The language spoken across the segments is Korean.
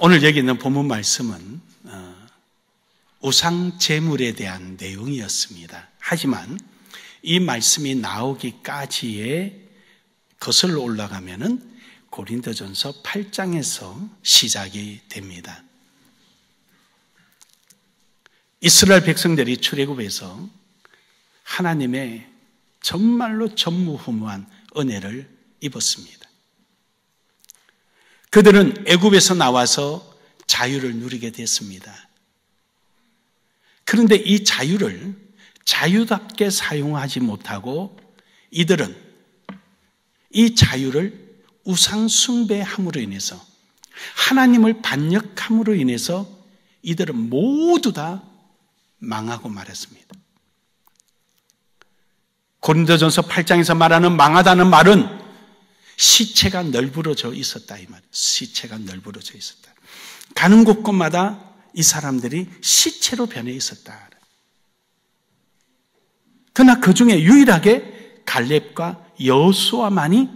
오늘 여기 있는 본문 말씀은 우상 제물에 대한 내용이었습니다. 하지만 이 말씀이 나오기까지의 거슬러 올라가면은 고린도전서 8장에서 시작이 됩니다. 이스라엘 백성들이 출애굽에서 하나님의 정말로 전무후무한 은혜를 입었습니다. 그들은 애굽에서 나와서 자유를 누리게 됐습니다. 그런데 이 자유를 자유답게 사용하지 못하고 이들은 이 자유를 우상 숭배함으로 인해서 하나님을 반역함으로 인해서 이들은 모두 다 망하고 말았습니다. 고린도전서 8장에서 말하는 망하다는 말은 시체가 널브러져 있었다 이 말이에요. 시체가 널브러져 있었다. 가는 곳곳마다 이 사람들이 시체로 변해 있었다. 그러나 그 중에 유일하게 갈렙과 여호수아만이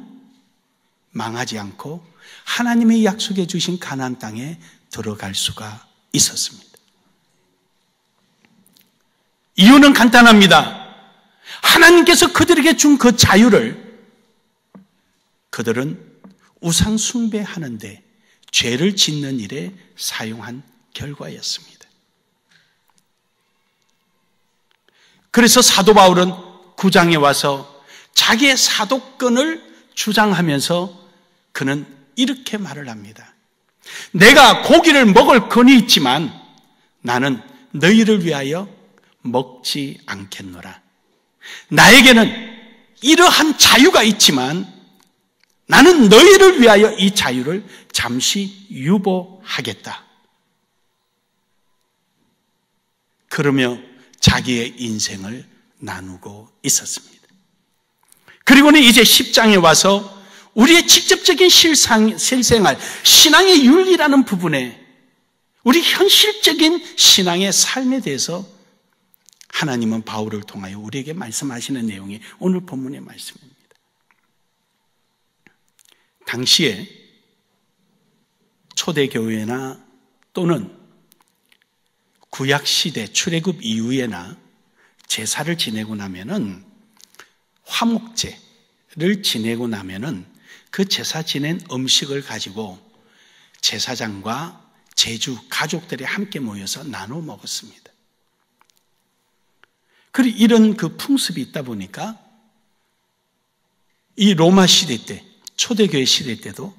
망하지 않고 하나님이 약속해 주신 가나안 땅에 들어갈 수가 있었습니다. 이유는 간단합니다. 하나님께서 그들에게 준 그 자유를 그들은 우상 숭배하는데 죄를 짓는 일에 사용한 결과였습니다. 그래서 사도 바울은 9장에 와서 자기의 사도권을 주장하면서 그는 이렇게 말을 합니다. 내가 고기를 먹을 권이 있지만 나는 너희를 위하여 먹지 않겠노라. 나에게는 이러한 자유가 있지만 나는 너희를 위하여 이 자유를 잠시 유보하겠다. 그러며 자기의 인생을 나누고 있었습니다. 그리고는 이제 10장에 와서 우리의 직접적인 실생활, 신앙의 윤리라는 부분에 우리 현실적인 신앙의 삶에 대해서 하나님은 바울을 통하여 우리에게 말씀하시는 내용이 오늘 본문의 말씀입니다. 당시에 초대교회나 또는 구약시대 출애굽 이후에나 제사를 지내고 나면은 화목제를 지내고 나면은 그 제사 지낸 음식을 가지고 제사장과 제주 가족들이 함께 모여서 나눠 먹었습니다. 그리고 이런 그 풍습이 있다 보니까 이 로마 시대 때, 초대교회 시대 때도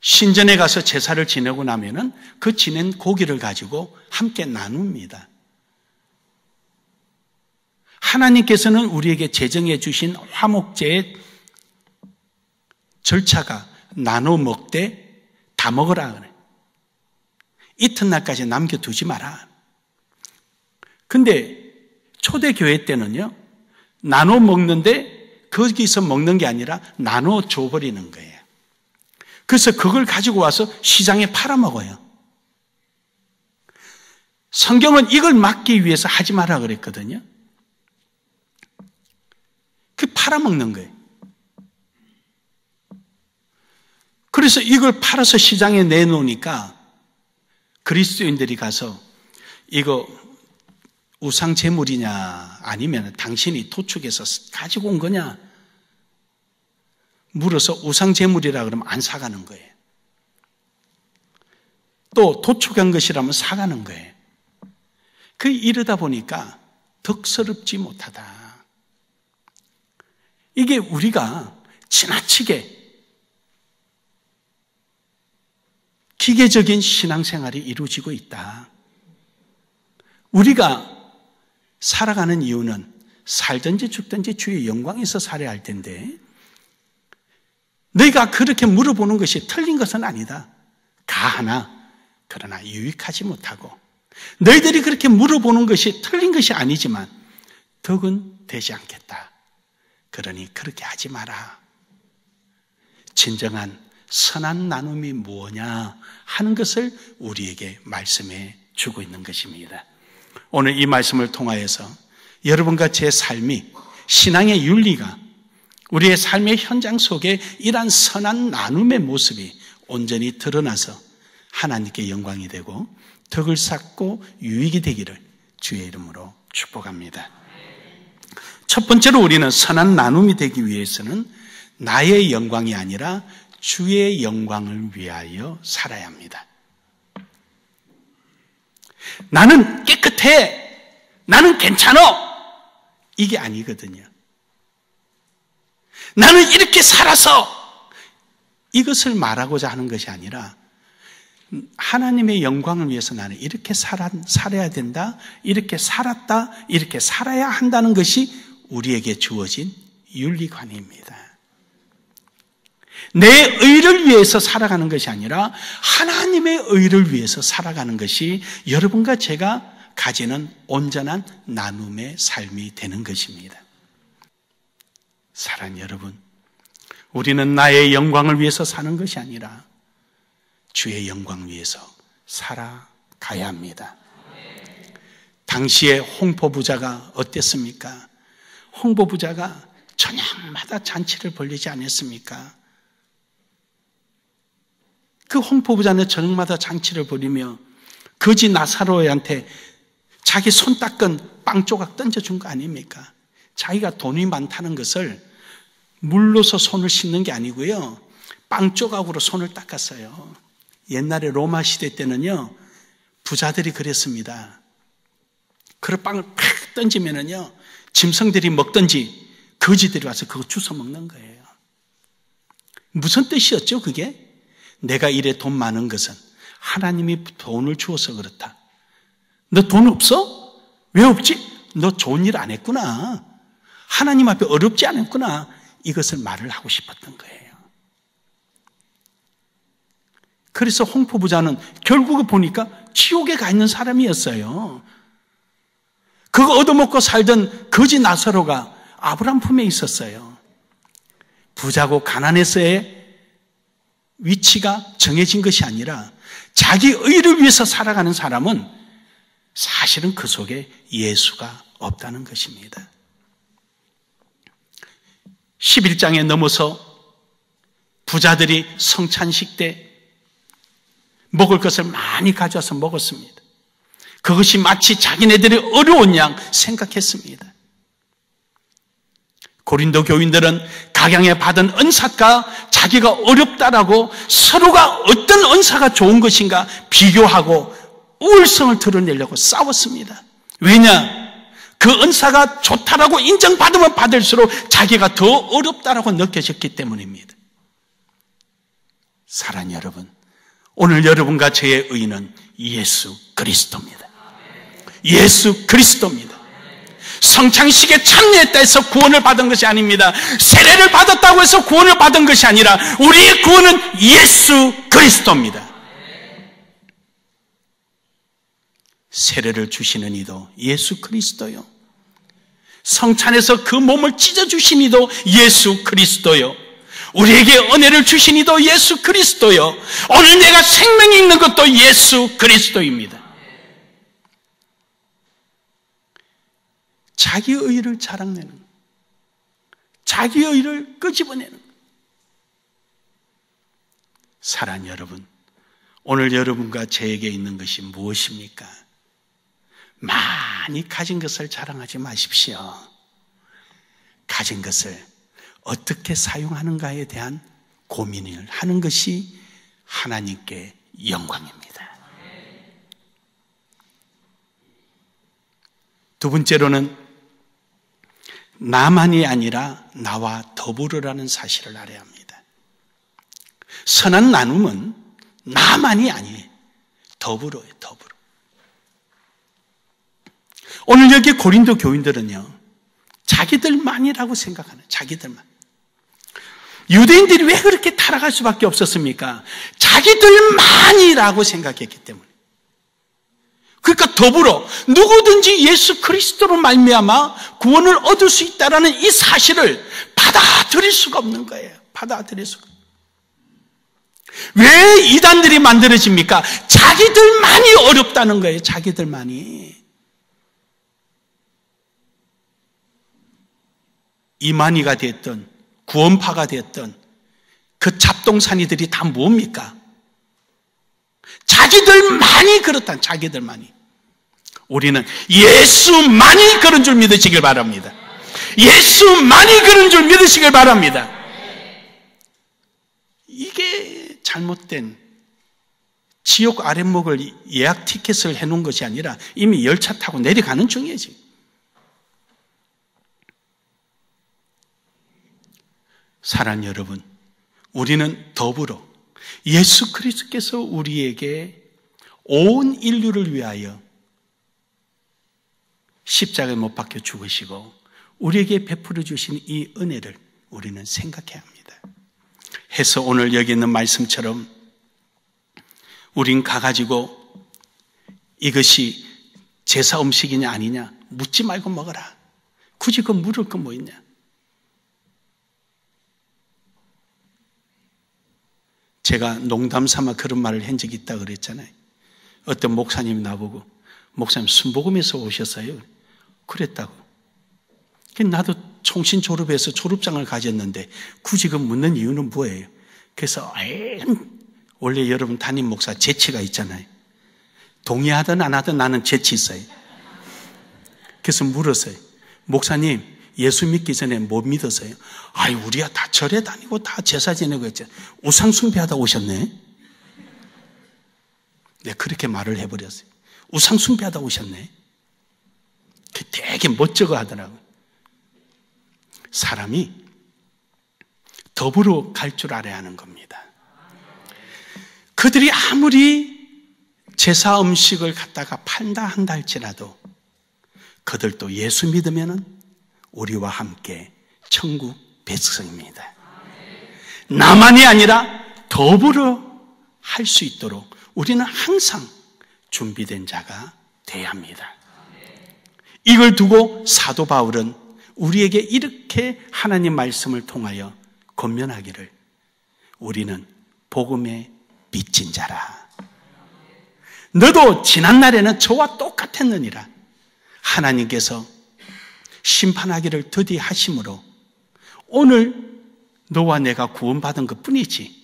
신전에 가서 제사를 지내고 나면은 그 지낸 고기를 가지고 함께 나눕니다. 하나님께서는 우리에게 제정해 주신 화목제의 절차가 나눠 먹되 다 먹으라 그래. 이튿날까지 남겨두지 마라. 근데 초대교회 때는요, 나눠 먹는데 거기서 먹는 게 아니라 나눠 줘버리는 거예요. 그래서 그걸 가지고 와서 시장에 팔아먹어요. 성경은 이걸 막기 위해서 하지 마라 그랬거든요. 그 팔아먹는 거예요. 그래서 이걸 팔아서 시장에 내놓으니까 그리스도인들이 가서 이거 우상 제물이냐 아니면 당신이 도축해서 가지고 온 거냐 물어서 우상 제물이라 그러면 안 사가는 거예요. 또 도축한 것이라면 사가는 거예요. 이러다 보니까 덕스럽지 못하다. 이게 우리가 지나치게 기계적인 신앙생활이 이루어지고 있다. 우리가 살아가는 이유는 살든지 죽든지 주의 영광에서 살아야 할 텐데 너희가 그렇게 물어보는 것이 틀린 것은 아니다. 가하나 그러나 유익하지 못하고 너희들이 그렇게 물어보는 것이 틀린 것이 아니지만 덕은 되지 않겠다. 그러니 그렇게 하지 마라. 진정한 선한 나눔이 무엇냐 하는 것을 우리에게 말씀해 주고 있는 것입니다. 오늘 이 말씀을 통하여서 여러분과 제 삶이 신앙의 윤리가 우리의 삶의 현장 속에 이러한 선한 나눔의 모습이 온전히 드러나서 하나님께 영광이 되고 덕을 쌓고 유익이 되기를 주의 이름으로 축복합니다. 첫 번째로 우리는 선한 나눔이 되기 위해서는 나의 영광이 아니라 주의 영광을 위하여 살아야 합니다. 나는 깨끗해, 나는 괜찮아, 이게 아니거든요. 나는 이렇게 살아서 이것을 말하고자 하는 것이 아니라 하나님의 영광을 위해서 나는 이렇게 살아야 된다, 이렇게 살았다, 이렇게 살아야 한다는 것이 우리에게 주어진 윤리관입니다. 내 의를 위해서 살아가는 것이 아니라 하나님의 의를 위해서 살아가는 것이 여러분과 제가 가지는 온전한 나눔의 삶이 되는 것입니다. 사랑하는 여러분, 우리는 나의 영광을 위해서 사는 것이 아니라 주의 영광을 위해서 살아가야 합니다. 당시에 홍포부자가 어땠습니까? 홍포부자가 저녁마다 잔치를 벌리지 않았습니까? 그 홍포부자는 저녁마다 잔치를 벌이며 거지 나사로한테 자기 손 닦은 빵 조각 던져준 거 아닙니까? 자기가 돈이 많다는 것을 물로서 손을 씻는 게 아니고요, 빵 조각으로 손을 닦았어요. 옛날에 로마 시대 때는요, 부자들이 그랬습니다. 그 빵을 팍 던지면은요, 짐승들이 먹든지 거지들이 와서 그거 주워 먹는 거예요. 무슨 뜻이었죠, 그게? 내가 이래 돈 많은 것은 하나님이 돈을 주어서 그렇다. 너 돈 없어? 왜 없지? 너 좋은 일 안 했구나. 하나님 앞에 어렵지 않았구나. 이것을 말을 하고 싶었던 거예요. 그래서 홍포부자는 결국에 보니까 지옥에 가 있는 사람이었어요. 그거 얻어먹고 살던 거지 나사로가 아브라함 품에 있었어요. 부자고 가난해서의 위치가 정해진 것이 아니라 자기 의를 위해서 살아가는 사람은 사실은 그 속에 예수가 없다는 것입니다. 11장에 넘어서 부자들이 성찬식 때 먹을 것을 많이 가져와서 먹었습니다. 그것이 마치 자기네들이 어려운 양 생각했습니다. 고린도 교인들은 각양에 받은 은사가 자기가 어렵다라고 서로가 어떤 은사가 좋은 것인가 비교하고 우월성을 드러내려고 싸웠습니다. 왜냐? 그 은사가 좋다라고 인정받으면 받을수록 자기가 더 어렵다라고 느껴졌기 때문입니다. 사랑하는 여러분, 오늘 여러분과 저의 의는 예수 그리스도입니다. 예수 그리스도입니다. 성찬식에 참여했다 해서 구원을 받은 것이 아닙니다. 세례를 받았다고 해서 구원을 받은 것이 아니라 우리의 구원은 예수 그리스도입니다. 세례를 주시는 이도 예수 그리스도요. 성찬에서 그 몸을 찢어주신 이도 예수 그리스도요. 우리에게 은혜를 주신 이도 예수 그리스도요. 오늘 내가 생명이 있는 것도 예수 그리스도입니다. 자기 의를 자랑내는, 자기 의를 끄집어내는. 사랑하는 여러분, 오늘 여러분과 저에게 있는 것이 무엇입니까? 많이 가진 것을 자랑하지 마십시오. 가진 것을 어떻게 사용하는가에 대한 고민을 하는 것이 하나님께 영광입니다. 두 번째로는 나만이 아니라 나와 더불으라는 사실을 알아야 합니다. 선한 나눔은 나만이 아니에요. 더불어요, 더불어. 오늘 여기 고린도 교인들은요, 자기들만이라고 생각하는, 자기들만. 유대인들이 왜 그렇게 타락할 수밖에 없었습니까? 자기들만이라고 생각했기 때문에. 그러니까 더불어 누구든지 예수 그리스도로 말미암아 구원을 얻을 수 있다는 이 사실을 받아들일 수가 없는 거예요. 받아들일 수가. 왜 이단들이 만들어집니까? 자기들만이 어렵다는 거예요. 자기들만이. 이만희가 됐던 구원파가 됐던 그 잡동사니들이 다 뭡니까? 자기들만이 그렇다. 자기들만이. 우리는 예수만이 그런 줄 믿으시길 바랍니다. 예수만이 그런 줄 믿으시길 바랍니다. 이게 잘못된 지옥 아랫목을 예약 티켓을 해놓은 것이 아니라 이미 열차 타고 내려가는 중이지. 사랑하는 여러분, 우리는 더불어 예수 그리스도께서 우리에게 온 인류를 위하여 십자가에 못 박혀 죽으시고 우리에게 베풀어 주신 이 은혜를 우리는 생각해야 합니다. 해서 오늘 여기 있는 말씀처럼 우린 가가지고 이것이 제사 음식이냐 아니냐 묻지 말고 먹어라. 굳이 그 물을 거 뭐 있냐. 제가 농담 삼아 그런 말을 한 적이 있다고 그랬잖아요. 어떤 목사님이 나보고 목사님 순복음에서 오셨어요? 그랬다고. 나도 총신 졸업해서 졸업장을 가졌는데 굳이 그 묻는 이유는 뭐예요? 그래서 원래 여러분 담임 목사 재치가 있잖아요. 동의하든 안 하든 나는 재치 있어요. 그래서 물었어요. 목사님 예수 믿기 전에 못 믿었어요? 우리가 다 절에 다니고 다 제사 지내고 했잖아요. 우상 숭배하다 오셨네? 내가 그렇게 말을 해버렸어요. 우상 숭배하다 오셨네? 되게 멋쩍어 하더라고요. 사람이 더불어 갈 줄 알아야 하는 겁니다. 그들이 아무리 제사 음식을 갖다가 판다 한다 할지라도 그들도 예수 믿으면은 우리와 함께 천국 백성입니다. 나만이 아니라 더불어 할 수 있도록 우리는 항상 준비된 자가 돼야 합니다. 이걸 두고 사도 바울은 우리에게 이렇게 하나님 말씀을 통하여 권면하기를 우리는 복음의 빚진 자라. 너도 지난날에는 저와 똑같았느니라. 하나님께서 심판하기를 드디 하심으로 오늘 너와 내가 구원받은 것 뿐이지.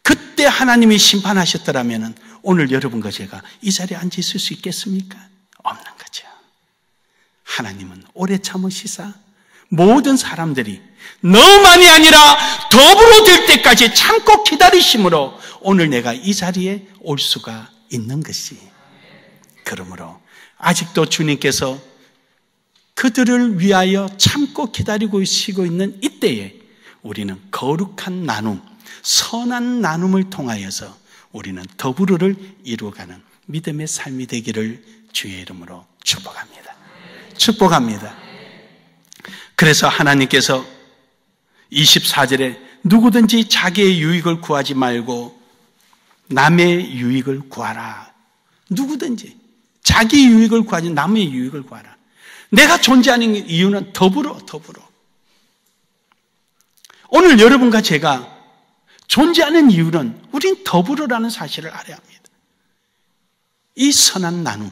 그때 하나님이 심판하셨더라면 오늘 여러분과 제가 이 자리에 앉아 있을 수 있겠습니까? 없는 거죠. 하나님은 오래 참으시사 모든 사람들이 너만이 아니라 더불어 될 때까지 참고 기다리심으로 오늘 내가 이 자리에 올 수가 있는 것이. 그러므로 아직도 주님께서 그들을 위하여 참고 기다리고 계시고 있는 이때에 우리는 거룩한 나눔, 선한 나눔을 통하여서 우리는 더불어를 이루어가는 믿음의 삶이 되기를 주의 이름으로 축복합니다. 축복합니다. 그래서 하나님께서 24절에 누구든지 자기의 유익을 구하지 말고 남의 유익을 구하라. 누구든지 자기 유익을 구하지 남의 유익을 구하라. 내가 존재하는 이유는 더불어. 오늘 여러분과 제가 존재하는 이유는 우린 더불어라는 사실을 알아야 합니다. 이 선한 나눔,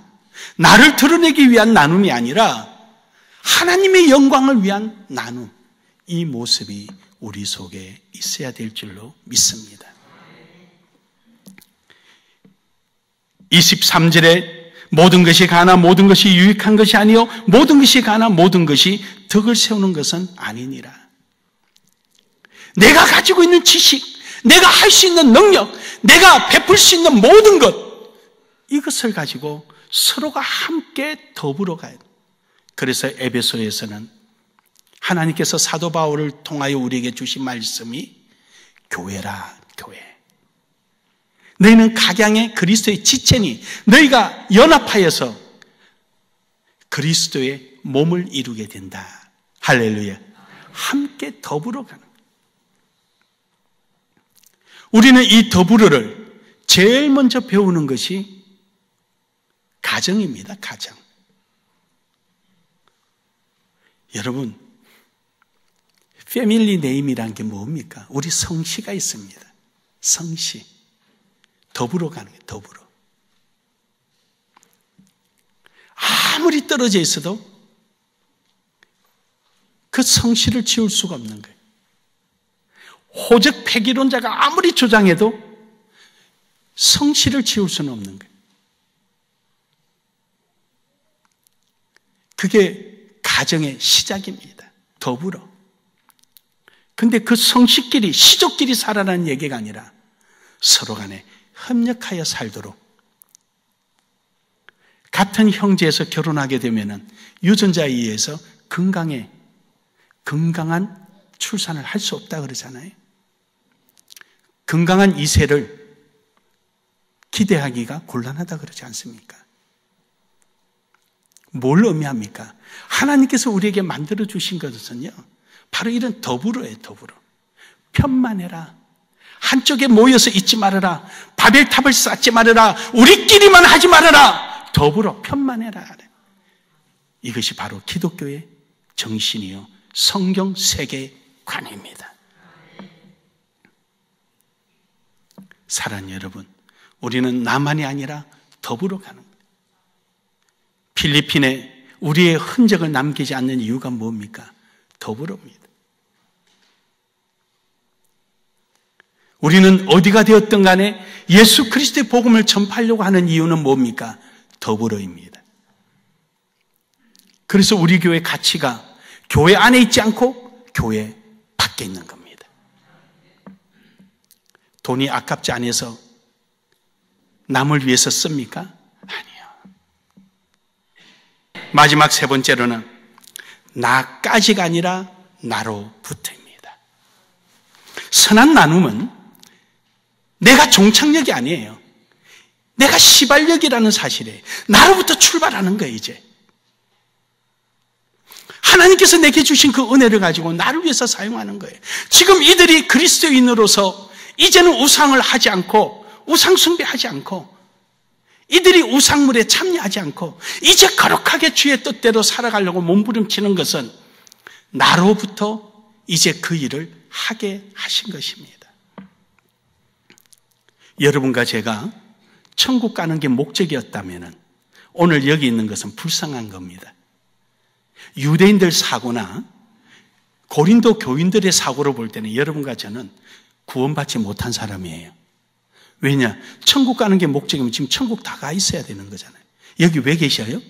나를 드러내기 위한 나눔이 아니라 하나님의 영광을 위한 나눔, 이 모습이 우리 속에 있어야 될 줄로 믿습니다. 23절에 모든 것이 가나 모든 것이 유익한 것이 아니요 모든 것이 가나 모든 것이 덕을 세우는 것은 아니니라. 내가 가지고 있는 지식, 내가 할 수 있는 능력, 내가 베풀 수 있는 모든 것, 이것을 가지고 서로가 함께 더불어 가야 돼요. 그래서 에베소에서는 하나님께서 사도 바울을 통하여 우리에게 주신 말씀이 교회라, 교회. 너희는 각양의 그리스도의 지체니 너희가 연합하여서 그리스도의 몸을 이루게 된다. 할렐루야. 함께 더불어 가는. 우리는 이 더불어를 제일 먼저 배우는 것이 가정입니다. 가정. 여러분, 패밀리 네임이란 게 뭡니까? 우리 성씨가 있습니다. 성씨. 더불어 가는 거예요. 더불어. 아무리 떨어져 있어도 그 성씨를 지울 수가 없는 거예요. 호적 폐기론자가 아무리 주장해도 성실을 지울 수는 없는 거예요. 그게 가정의 시작입니다. 더불어. 근데 그 성실끼리, 시족끼리 살아라는 얘기가 아니라 서로 간에 협력하여 살도록, 같은 형제에서 결혼하게 되면은 유전자에 의해서 건강한 출산을 할 수 없다 그러잖아요. 건강한 이세를 기대하기가 곤란하다 그러지 않습니까? 뭘 의미합니까? 하나님께서 우리에게 만들어주신 것은요, 바로 이런 더불어예요. 더불어. 편만해라. 한쪽에 모여서 있지 말아라. 바벨탑을 쌓지 말아라. 우리끼리만 하지 말아라. 더불어 편만해라. 이것이 바로 기독교의 정신이요, 성경 세계관입니다. 사랑하는 여러분, 우리는 나만이 아니라 더불어 가는 거예요. 필리핀에 우리의 흔적을 남기지 않는 이유가 뭡니까? 더불어입니다. 우리는 어디가 되었든 간에 예수 그리스도의 복음을 전파하려고 하는 이유는 뭡니까? 더불어입니다. 그래서 우리 교회 가치가 교회 안에 있지 않고 교회 밖에 있는 겁니다. 돈이 아깝지 않아서 남을 위해서 씁니까? 아니요. 마지막 세 번째로는 나까지가 아니라 나로부터입니다. 선한 나눔은 내가 종착역이 아니에요. 내가 시발역이라는 사실에 나로부터 출발하는 거예요. 이제 하나님께서 내게 주신 그 은혜를 가지고 나를 위해서 사용하는 거예요. 지금 이들이 그리스도인으로서 이제는 우상을 하지 않고, 우상 숭배하지 않고, 이들이 우상물에 참여하지 않고 이제 거룩하게 주의 뜻대로 살아가려고 몸부림치는 것은 나로부터 이제 그 일을 하게 하신 것입니다. 여러분과 제가 천국 가는 게 목적이었다면 오늘 여기 있는 것은 불쌍한 겁니다. 유대인들 사고나 고린도 교인들의 사고로 볼 때는 여러분과 저는 구원받지 못한 사람이에요. 왜냐? 천국 가는 게 목적이면 지금 천국 다 가 있어야 되는 거잖아요. 여기 왜 계셔요?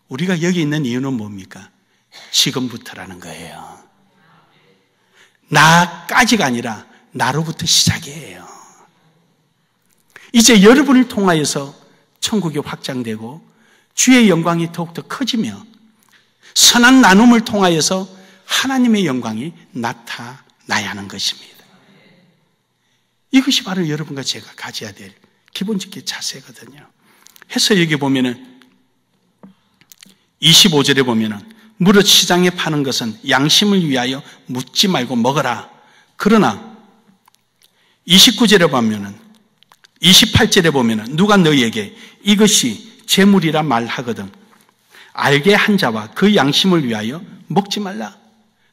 우리가 여기 있는 이유는 뭡니까? 지금부터라는 거예요. 나까지가 아니라 나로부터 시작이에요. 이제 여러분을 통하여서 천국이 확장되고 주의 영광이 더욱더 커지며 선한 나눔을 통하여서 하나님의 영광이 나타나야 하는 것입니다. 이것이 바로 여러분과 제가 가져야 될 기본적인 자세거든요. 해서 여기 보면은 25절에 보면은 무릇 시장에 파는 것은 양심을 위하여 묻지 말고 먹어라. 그러나 29절에 보면은 28절에 보면은 누가 너희에게 이것이 재물이라 말하거든 알게 한 자와 그 양심을 위하여 먹지 말라.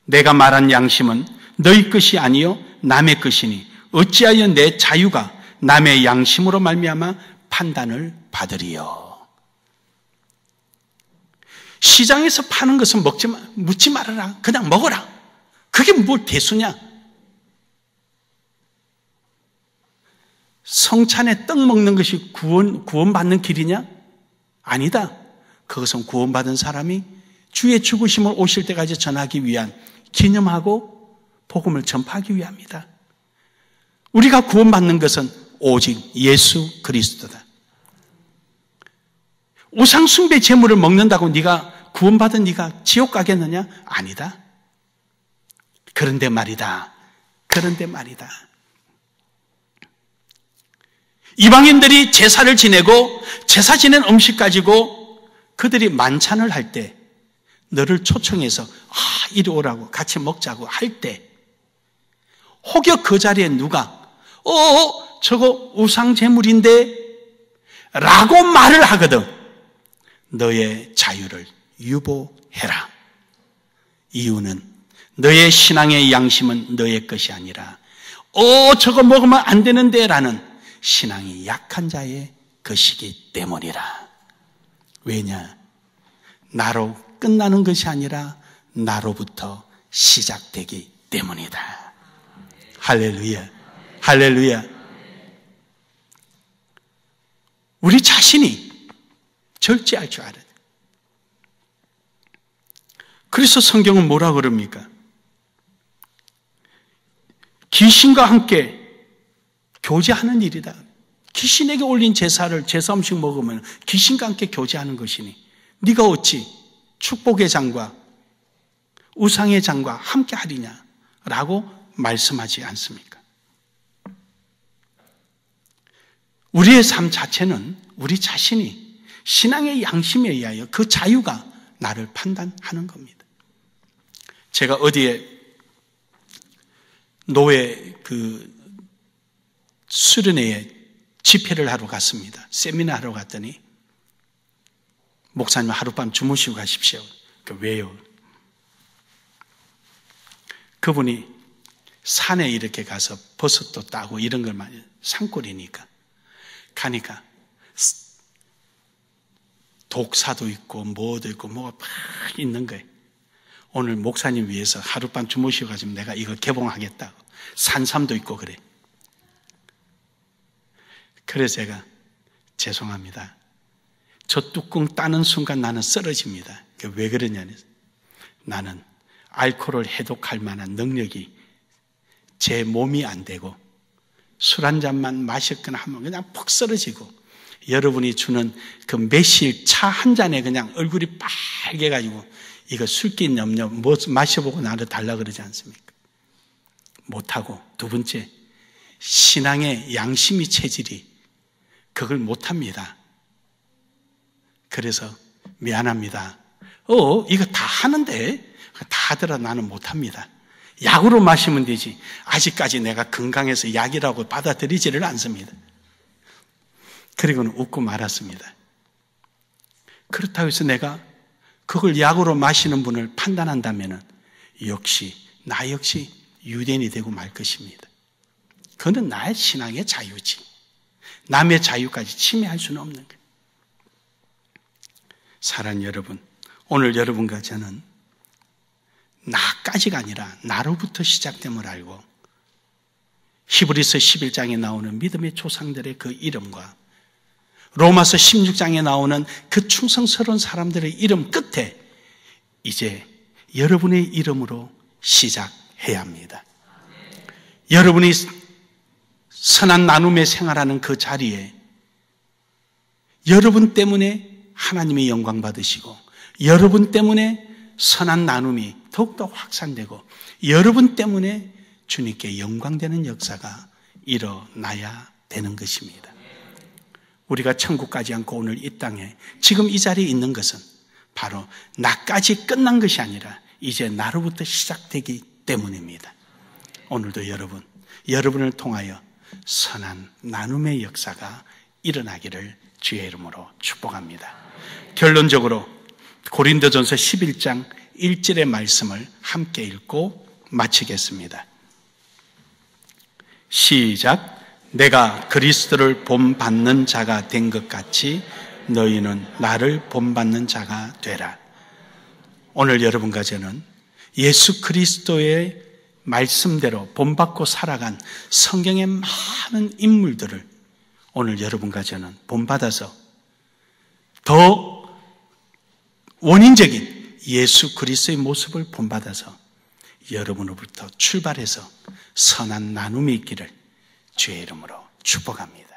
내가 말한 양심은 너희 것이 아니요 남의 것이니 어찌하여 내 자유가 남의 양심으로 말미암아 판단을 받으리요. 시장에서 파는 것은 묻지 말아라. 그냥 먹어라. 그게 뭘 대수냐? 성찬에 떡 먹는 것이 구원받는 길이냐? 아니다. 그것은 구원받은 사람이 주의 죽으심을 오실 때까지 전하기 위한 기념하고 복음을 전파하기 위함이다. 우리가 구원받는 것은 오직 예수 그리스도다. 우상 숭배 제물을 먹는다고 네가 구원받은 네가 지옥 가겠느냐? 아니다. 그런데 말이다. 이방인들이 제사를 지내고 제사 지낸 음식 가지고 그들이 만찬을 할 때 너를 초청해서 이리 오라고 같이 먹자고 할 때 혹여 그 자리에 누가 저거 우상 제물인데 라고 말을 하거든. 너의 자유를 유보해라. 이유는 너의 신앙의 양심은 너의 것이 아니라 저거 먹으면 안 되는데 라는 신앙이 약한 자의 것이기 때문이라. 왜냐? 나로 끝나는 것이 아니라 나로부터 시작되기 때문이다. 할렐루야. 할렐루야. 우리 자신이 절제할 줄 알아야 돼. 그래서 성경은 뭐라 그럽니까? 귀신과 함께 교제하는 일이다. 귀신에게 올린 제사 음식 먹으면 귀신과 함께 교제하는 것이니 네가 어찌 축복의 장과 우상의 장과 함께 하리냐라고 말씀하지 않습니까? 우리의 삶 자체는 우리 자신이 신앙의 양심에 의하여 그 자유가 나를 판단하는 겁니다. 제가 어디에 노예 수련회에 집회를 하러 갔습니다. 세미나 하러 갔더니 목사님 하룻밤 주무시고 가십시오. 왜요? 그분이 산에 이렇게 가서 버섯도 따고 이런 걸 많이 산골이니까 가니까 독사도 있고 뭐도 있고 뭐가 막 있는 거예요. 오늘 목사님 위해서 하룻밤 주무시고 가지고 내가 이거 개봉하겠다고. 산삼도 있고 그래. 그래서 제가 죄송합니다. 저 뚜껑 따는 순간 나는 쓰러집니다. 왜 그러냐면 나는 알코올을 해독할 만한 능력이 제 몸이 안 되고 술 한 잔만 마셨거나 하면 그냥 푹 쓰러지고 여러분이 주는 그 매실 차 한 잔에 그냥 얼굴이 빨개가지고 이거 술기 염려 뭐 마셔보고 나를 달라 그러지 않습니까? 못하고 두 번째 신앙의 양심이 체질이 그걸 못합니다. 그래서 미안합니다. 이거 다 하는데 다 하더라 나는 못합니다. 약으로 마시면 되지. 아직까지 내가 건강해서 약이라고 받아들이지를 않습니다. 그리고는 웃고 말았습니다. 그렇다고 해서 내가 그걸 약으로 마시는 분을 판단한다면 나 역시 유대인이 되고 말 것입니다. 그건 나의 신앙의 자유지. 남의 자유까지 침해할 수는 없는 거예요. 사랑하는 여러분, 오늘 여러분과 저는 나까지가 아니라 나로부터 시작됨을 알고 히브리서 11장에 나오는 믿음의 조상들의 그 이름과 로마서 16장에 나오는 그 충성스러운 사람들의 이름 끝에 이제 여러분의 이름으로 시작해야 합니다. 여러분이 선한 나눔의 생활하는 그 자리에 여러분 때문에 하나님의 영광 받으시고 여러분 때문에 선한 나눔이 더욱더 확산되고 여러분 때문에 주님께 영광되는 역사가 일어나야 되는 것입니다. 우리가 천국 가지 않고 오늘 이 땅에 지금 이 자리에 있는 것은 바로 나까지 끝난 것이 아니라 이제 나로부터 시작되기 때문입니다. 오늘도 여러분을 통하여 선한 나눔의 역사가 일어나기를 주의 이름으로 축복합니다. 결론적으로 고린도전서 11장 1절의 말씀을 함께 읽고 마치겠습니다. 시작. 내가 그리스도를 본받는 자가 된 것 같이 너희는 나를 본받는 자가 되라. 오늘 여러분과 저는 예수 그리스도의 말씀대로 본받고 살아간 성경의 많은 인물들을 오늘 여러분과 저는 본받아서 더 원인적인 예수 그리스도의 모습을 본받아서 여러분으로부터 출발해서 선한 나눔이 있기를 주의 이름으로 축복합니다.